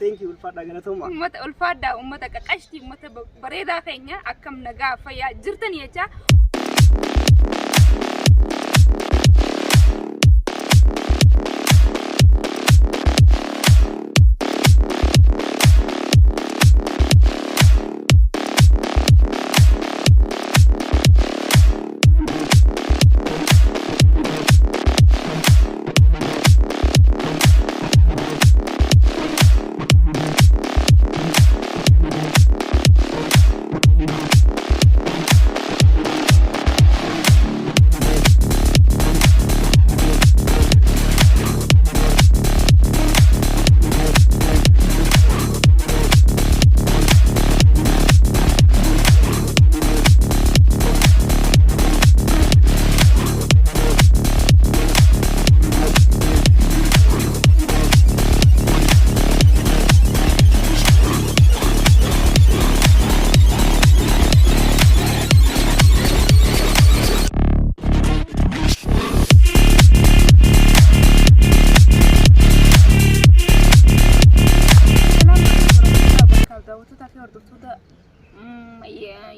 thank you ulfaadha galatoomaa. Uummata ulfaadhaa uummata qaqashtii uummata bareedaa keenya akkam nagaa fayyaa jirtan jecha.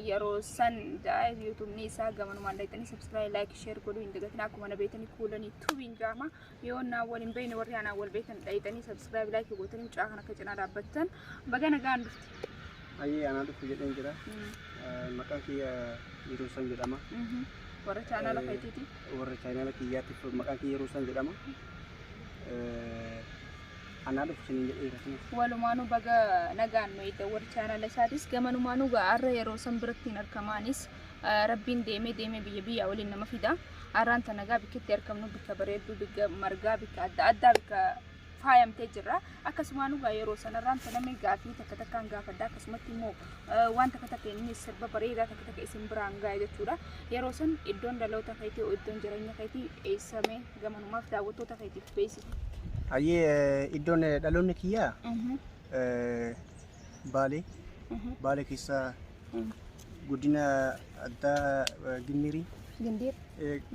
Yerosan dah YouTube ni saya gaman mandai tani subscribe like share kodo indaga tani aku mana betani kulani tubin jama yo na walin bayni warri ana wal betan dai tani subscribe like kodo tani caka nak channel dabatan bagana gandu aye ana du fujeden jira makan ki Yerosan jedama warra channel la kaititi warra channel ki yati makan ki Yerosan jedama ana du fujenin jedhe walumanu baga nagaan meeyta war channel saatis gamanumanu ga arra Yerosan biratti narkamanis rabbin deeme biya walin nama fida aranta nagaa bikitti arkamnu bika bareedu bika marga bika adda bika faayamtee jira akkasumanu ga Yerosan aranta nama gaafi takkan gaafadda akkasumatti immoo waan takka inni sirba bareeda takka isin biraan gaa jechuudha Yerosan iddoon dhaloota keetii iddoon jireenya keetii eessame gamanumaaf daawwattoota keetiif beeksisi. Aye iddoon dhaloonni kiyyaa Baalee keessa guddina addaa Gindirii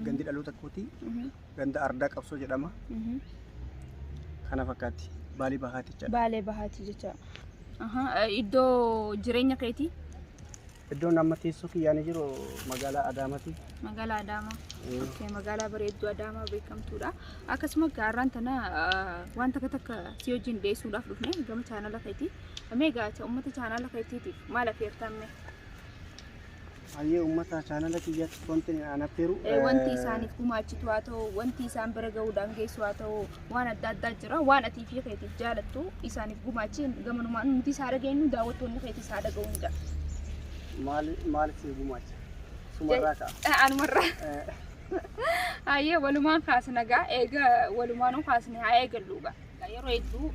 gandi dhaloota kooti ganda Ardaa Qabsoo jedhama kana fakkaatti Baalee Bahaati jecha iddoo jireenya keetii iddoon amma teessoo kiyyaan jiru magaalaa Adaamaati. Magaalaa Adaamaa. Okay, magaalaa bareedduu Adaamaa beekamtuudha. Akkasuma gaarraan tana waan takka si wajjin deessuudhaaf dhufne gama chaanala keetii. Meegaa uummata chaanala keetiitiif maal affeertamme? Ayyee uummata chaanala kiyyaatti wanti anafeeru wanti isaaniif gumaachitu haa ta'u wanti isaan bira gahuudhaan geessu haa ta'u waan adda jira waan atii fi keetiif jaalattu isaaniif gumaachi gamanumaan nuti isaa dhageenyu daawwattoonni keetii isaa dhaga'uun jira. maal si gumaacha sumarraa ta'a anumarraa ayyee walumaan kaasnagaa eega walumaan kaasne haa eegalluuga yeroo hedduu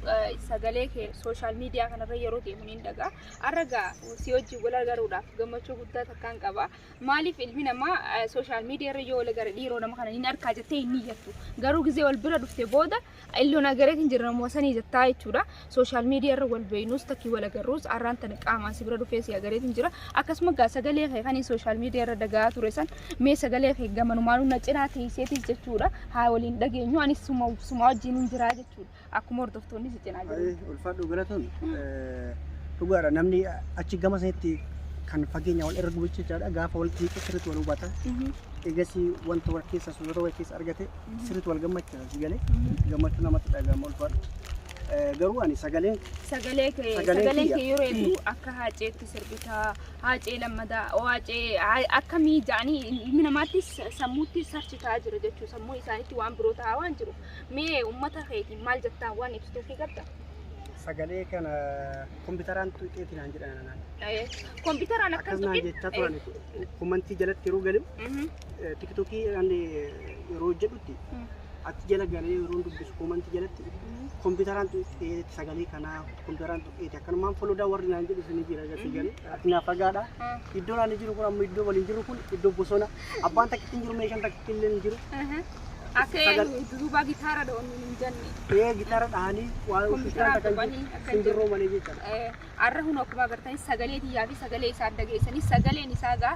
sagalee kee social media kanarra yeroo deemuun hin dhagaa arragaa si wajjin wal agaruudhaaf gammachuu guddaa takkaan qaba maaliif ilmi namaa social media irra yoo wal agara dhiiroo nama kana hin arkaa jettee hin iyyattu garuu gizee wal bira dhufte booda illoon agareetiin jirra moosanii jettaa jechuudha social media irra wal beeynuus takkii wal agarruus arraan tana qaamaan si bira dhufee si agareetiin jira akkasuma gaa sagalee kee kan social media irra dhagaa ture san mee sagalee kee gamanumaan na cinaa teesseetis jechuudha haa waliin dhageenyu anis suma wajjin hin jiraa jechuudha akkuma hordoftoonni si cinaa jiru. Ulfaadhu galatoon dhugaadha namni achi gama sanitti kan fageenya wal irra gubachiisaadha gaafa wal xiqqoo sirriitti wal hubata eegasii wanta wal keessa suuraa wal keessa argate sirriitti wal gammachiisa galee gammachuu namatti dhagahama ulfaadhu. Garuu ani sagalee kee yeroo hedduu akka haaceetti sirbitaa haacee lammadaa haacee akkamii jaanii ilmi namaatti sammuutti sarchitaa jira jechuudha sammuu isaaniitti waan biroo ta'aa waan jiru mee uummata keetiin maal jettaa waan ibsituu fi qabda. Sagalee kana kompiitaraan tuqeetiin aan jedhan kompiitaraan akkas tuqee jechaa turan komantii jalatti yeroo galu tiktookii yeroo jedhutti ati jala galee yeroo dubbisu komantii jalatti kompiitaraan tuqee sagalee kana kompiitaraan tuqee akkanumaan foloodaa warri naan jedhu sini jira gati galee ati naa fagaadha iddoo naan jiru kun amma iddoo waliin jiru kun iddoo bosona abbaan takkitti hin jiru meeshaan takkitti illee hin jiru. Akka duuba gitaara dhoonni hin jenne. Gitaara dhahanii waan kompiitaraan takkan sindirroo malee jechuudha. Arra hun akkuma agartanii sagalee tiyyaa fi sagalee isaa dhageessanii sagaleen isaa gaa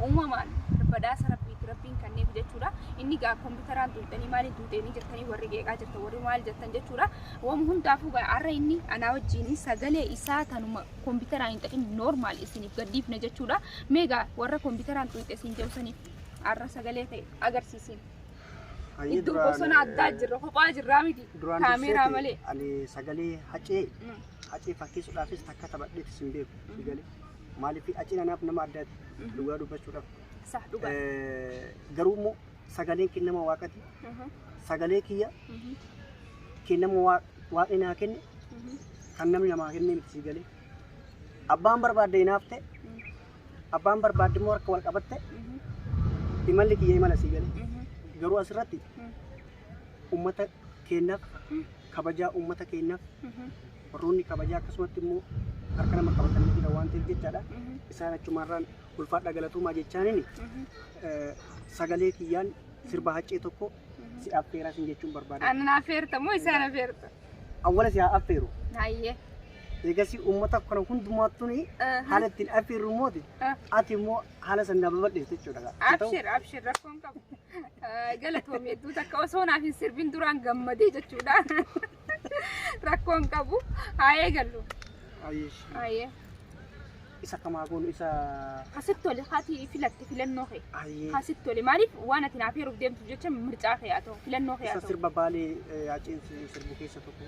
uumamaan badhaasa rabbiitti rabbiin kanneef jechuudha. Inni gaa kompiitaraan tuutanii maaliin tuutanii jettanii warri geeqaa jirtan warri maal jettan jechuudha. Waan hundaafuu gaa arra inni anaa wajjin sagalee isaa tanuma kompiitaraan hin ta'in normaal isiniif gaddiifne jechuudha. Meegaa warra kompiitaraan tuute isin jawsaniif arra sagalee ta'e agarsiisin. Iddoo bosona addaa jirra kophaa jirraa miti kaameeraa malee. Ani sagalee hacee fakkeessuudhaafis takka taphadheetti sin beeku sagalee. Maaliif achiin anaaf nama addaati dhugaa dubbachuudhaaf. Garuu immoo sagaleen kennama waaqati. Sagalee kiyya kennama waaqni naa kenne kan namni namaa kenne miti sagalee. Abbaan barbaadde inaaf ta'e abbaan barbaadde immoo harka wal qabatte imalli kiyya imala sagalee. Garuu asirratti uummata keenyaaf kabajaa uummata keenyaaf warroonni kabajaa akkasumatti immoo harka nama qabatanii jira waan ta'eef jechaadha. Isaan achumarraan ulfaadha galatoomaa jechaaniin sagalee kiyyaan sirba haccee tokko si affeeraa sin jechuun barbaada. Ani na affeerta moo isaan affeerta? Awwala si haa affeeru. Hayyee. Eegasii uummata kana hundumaattuu haala ittiin affeerru mooti ati immoo haala sanaa babadheessu jechuudha. Abshir rakkoon qabu. Galatoomii hedduu takka osoo naaf hin sirbin duraan gammadee jechuudha. Rakkoon qabu haa eegallu. Hayyee. Isa kamaa goonu isa. Hasitti tole haati filatte filannoo kee. Hasitti tole maaliif waan ati naaf heeruuf deemtu jecha mircaa kee haa ta'u filannoo kee haa ta'u. Isa sirba baalee haceen sirbu keessa tokko.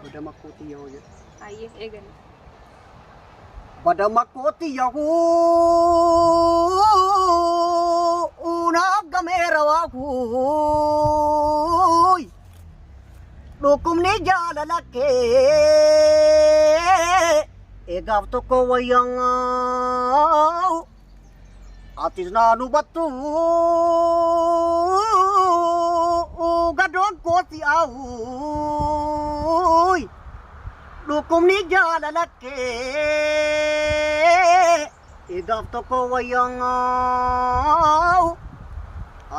Badama kooti yahoo jedha. Hayyee eegalu. Badama kooti yahoo unaaf gameera waakuuy dhukkubni jaalala kee eegaaf tokko wayyaa atis naan hubattu gadoon kooti aawuuy dhukkubni jaalala kee eegaaf tokko wayyaa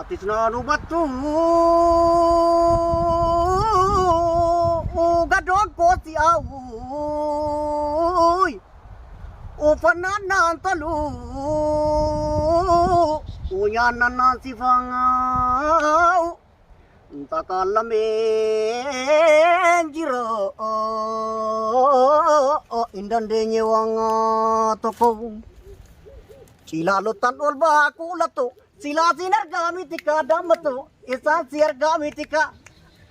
atis naan hubattu gadoon kooti aawuuy uffannaan naan tolu nyaannan naan sifaaw takaalameen jira hin dandeenye waan tokko cilaalottan ol baa kuulattu silaa siin argaa miti kaa dammatu isaan si argaa miti kaa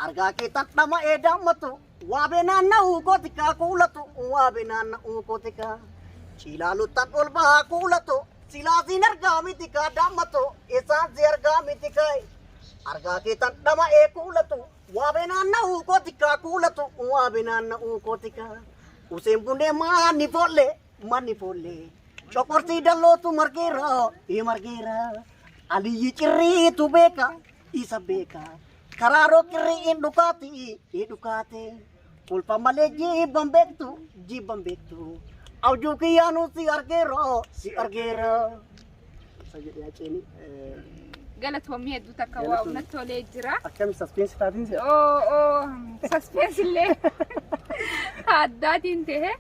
argaa keetan dhama ee dammatu waabe naanna'uu kooti kaa kuulattu waabe naanna'uu kooti kaa cilaalottan ol baa kuulattu silaa siin argaa miti kaa dammatu isaan si argaa miti kaa argaa keetan dhama ee kuulatu waabe naanna'uu kooti kaa kuulatu waabe naanna'uu kooti kaa useen bunee manni folle coqortii dallootu margeera aliyyi cirriitu beeka isa beeka karaaroo qirrii hin dhukaate ulfa malee jibban beektu awjuu kiyyaanu si argeera isa jedhee aceeni galatoomii hedduu takka waa unatti tolee jira. Akkami saspeensi taatiin jira? Saspeensi illee addaatiin ta'e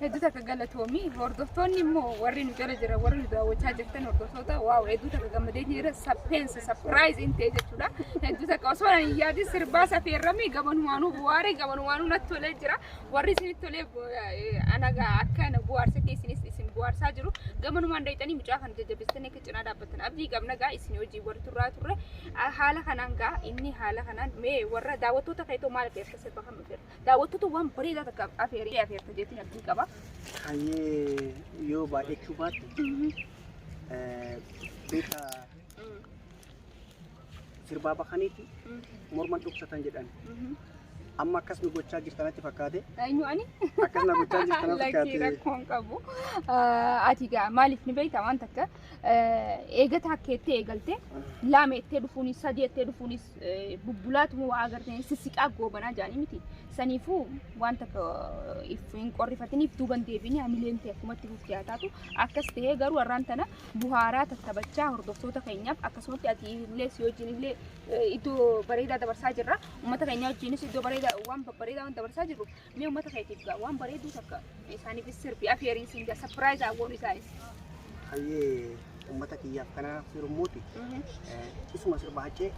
hedduu takka galatoomii hordoftoonni immoo warri nu jala jira warri nu daawwachaa jirtan hordoftoota waaw hedduu takka gammadee jira saspeensi sapiraayiz hin ta'e jechuudha. Hedduu takka osoo hin yaadin sirbaa safeerramii gabanumaanuu bu'aaree gabanumaanuu natti tolee jira. Warri isinitti tolee anagaa akka bu'aarsetti isinis isin bu'aarsaa jiru. Gabanumaan dayitanii mucaa kana jajjabeessanii akka cinaa dhaabbatan abdii qabna gaa isin hojii turre haala kanaan gaa inni haala kanaan mee warra daawwattoota feetoo maal feerta sirba kan feerta daawwattoota waan bareedaa takka afeerta jeetiin abdii qaba. Hayyee yoo baay'achuu baatte beeka sirbaa bakaniiti morman dhukkatan jedhan amma akkas nu gochaa jirtanatti fakkaate. Eenyu ani? Akkas na gochaa jirtanatti fakkaate. Lakkii rakkoon qabu. Ati gaa maaliif ni beekta waan takka eegata akkeettee eegalte lama ettee dhufuunis sadii ettee dhufuunis bubbulaatuma waa agartanii sissiqaa goobanaa jaanii miti. Saniifuu waan takka hin qorrifatiniif duuban deebiin hamileen ta'e akkumatti fuuf dhiyaataatu akkas ta'ee garuu har'aan tana buhaaraa tattabachaa hordoftoota keenyaaf akkasumatti ati illee si wajjin illee iddoo bareedaa dabarsaa jirra. Uummata keenya wajjinis iddoo bareedaa waan babbareedaa waan dabarsaa jirru mee uummata keetiif gaa waan bareeduu takka isaaniifis sirbi afeeriin siin gaa sapiraayiz awwoon isaanis. Hayyee ummata kiyyaaf kana firumuuti isuma sirbaachee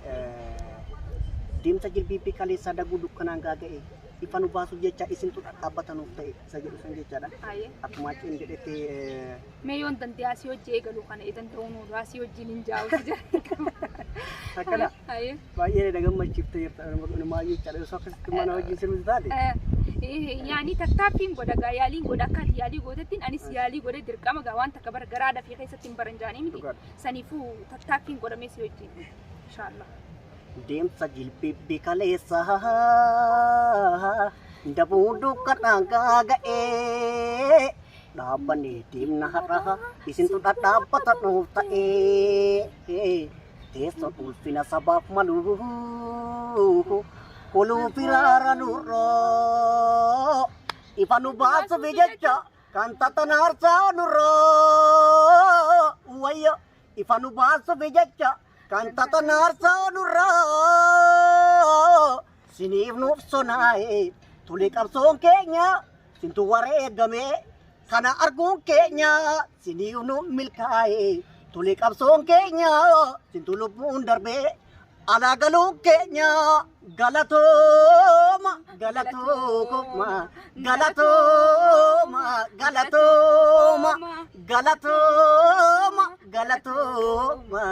deemsa jilbiibii kaleessaa daguu dukkanaan gaaga'e ifa nu baasuuf jecha isintu dhaabbatanuuf ta'e isa jedhu san jechaadha. Akkuma achiin jedhete mee yoon dandee asii hojii eegaluu kana eedan ta'uun oolu asii hojiin hin jaa'u jira. Akkana baay'ee na gammachiiftee jirta namaa jechaadha osoo akkasitti mana hojii sirbisu taate. Yaani tattaaffiin godha gaa yaaliin godha akkaati yaalii gootettiin anis yaalii godhe dirqama gaa waan takka bara garaa dafee keessatti hin baran jaanii miti. Saniifuu tattaaffiin godhamee si hojiin inshaallah. Deemsa jilbiibii kaleessaa dabuu dukkanaan gaaga'ee dhaabbanee deemna har'a isintu dhadhaabbatanuuf ta'ee teessoon ulfina sabaaf malu koluu firaara nurroo ifa nu baasuuf jecha kan tatanaarsaa nurroo wayyo ifa nu baasuuf jecha kan tatanaarsaa nurroo siniif nuuf sonaa'e tole qabsoon keenya sintu wareegame kana arguun keenya siniif nuuf milkaa'e tole qabsoon keenya sintu lubbuun darbee alaa galuun keenya galatooma galatooma galatooma galatooma galatooma galatooma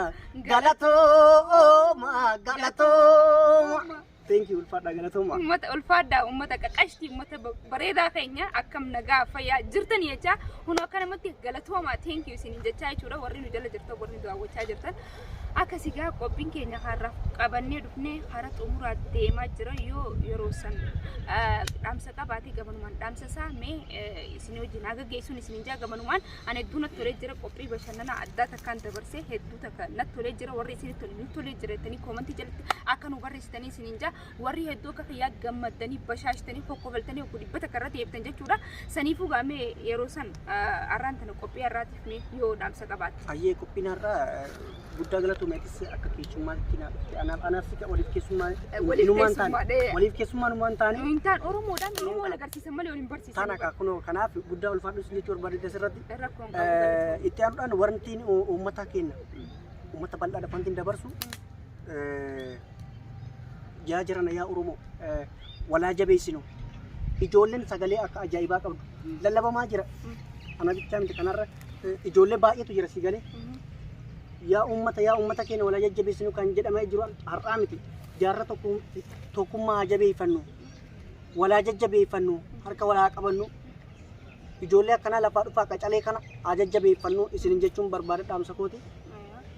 galatooma galatooma. Thank you ulfaadha galatooma. Ummata ulfaadha ummata qaqashtii ummata bareedaa keenya akkam nagaa fayyaa jirtan jecha hunoo akkanumatti galatooma thank you isin jechaa jechuudha warri nu jala jirtan warri nu daawwachaa jirtan. Akkasii gaa qophiin keenya har'aaf qabannee dhufnee hara xumuraa deemaa jira yoo yeroo san dhaamsa qabaatee gamanumaan dhaamsa isaa mee isin wajjin gaggeessuun isin jaa gamanumaan ani hedduu natti tolee jira qophii bashannanaa addaa takkaan dabarsee hedduu takka natti tolee jira warri isin tolee jirettanii koomantii jalatti akka nu barreessitanii isin jaa warri hedduu akka fayyaa gammaddanii bashaashtanii kokkobaltanii okku dhibba takka irratti eebtan jechuudha saniifuu gaa mee yeroo san arraan tana qophii har'aatiif mee yoo dhaamsa qabaate. Ayyee qophiin har'aa guddaa galatu meetis akka keessummaatti anaaf sika waliif keessummaa inumaan taane waliif keessummaa inumaan taane intaan oromoodhaan oromoo wal agarsiisan malee waliin barsiisan taana akka kunoo kanaaf guddaa ulfaadhu isin jechuu barbaadde asirratti itti aanuudhaan warantiin uummata keenya uummata bal'aa dhafantiin dabarsu yaa jirana yaa oromoo walaa jabeessinu ijoolleen sagalee akka ajaa'ibaa qabdu lallabamaa jira ana bichaa miti kanarra ijoollee baay'eetu jira si galee yaa ummata keenya wala jajjabeessinu kan jedhamee jiru har'aa miti jaarra tokkummaa jabeeffannu wala jajjabeeffannu harka walaa qabannu ijoollee akkanaa lafaa dhufaa qacalee kana jajjabeeffannu isin jechuun barbaada dhaamsa kooti.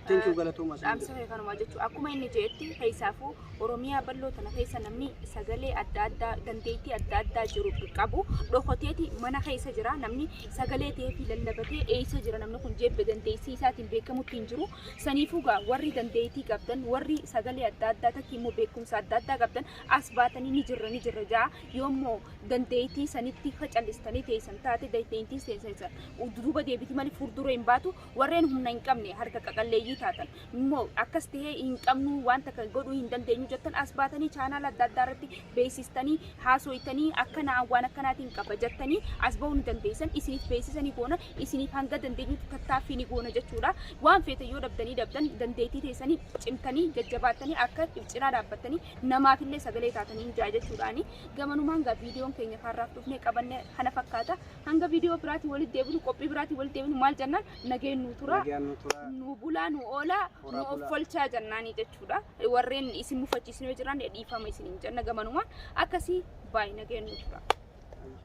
Thank you galatoomaa. Dhaamsa kanuma jechuudha akkuma inni jeetti keessaafu Oromiyaa bal'oo tana keessa namni sagalee adda addaa dandeettii adda addaa jiru qabu dhokoteeti mana keessa jira namni sagalee ta'ee fi lallabatee eessa jira namni kun jebbe dandeettii isaatiin beekamutti hin jiru saniifuu gaa warri dandeettii qabdan warri sagalee adda addaa takki immoo beekumsa adda addaa qabdan as baatanii ni jirra jaa yoommoo dandeettii sanitti facallistanii teessan taate dandeettii teessan duuba deebiti malee fuuldura hin baatu warreen humna hin qabne harka qaqalleeyyii taatan immoo akkas ta'ee hin qabnu waan takka godhuu hin dandeenyu jettan as baatanii chaanaal adda addaa irratti beeksistanii haasoytanii akkanaa waan akkanaatiin qaba jettanii as ba'uu ni dandeessan isiniif beeksisanii goona isiniif hanga dandeenyutti tattaaffii ni goona jechuudha waan feete yoo dabdan dandeettii teessanii cimtanii jajjabaatanii akka cinaa dhaabbattanii namaafillee sagalee taatanii hin jaa jechuudhaani gamanumaan gaa viidiyoon keenya har'aaf dhufnee qabanne kana fakkaata hanga viidiyoo biraatii walitti deebinu qophii biraatii walitti deebinu maal jennaan nageen nu tura nu bulaa nu oola nu offolchaa jennaanii jechuudha warreen isin mufachiisnee jiran dhiifama isin hin jenna gamanumaan akkasii baay'ina geenyu tura.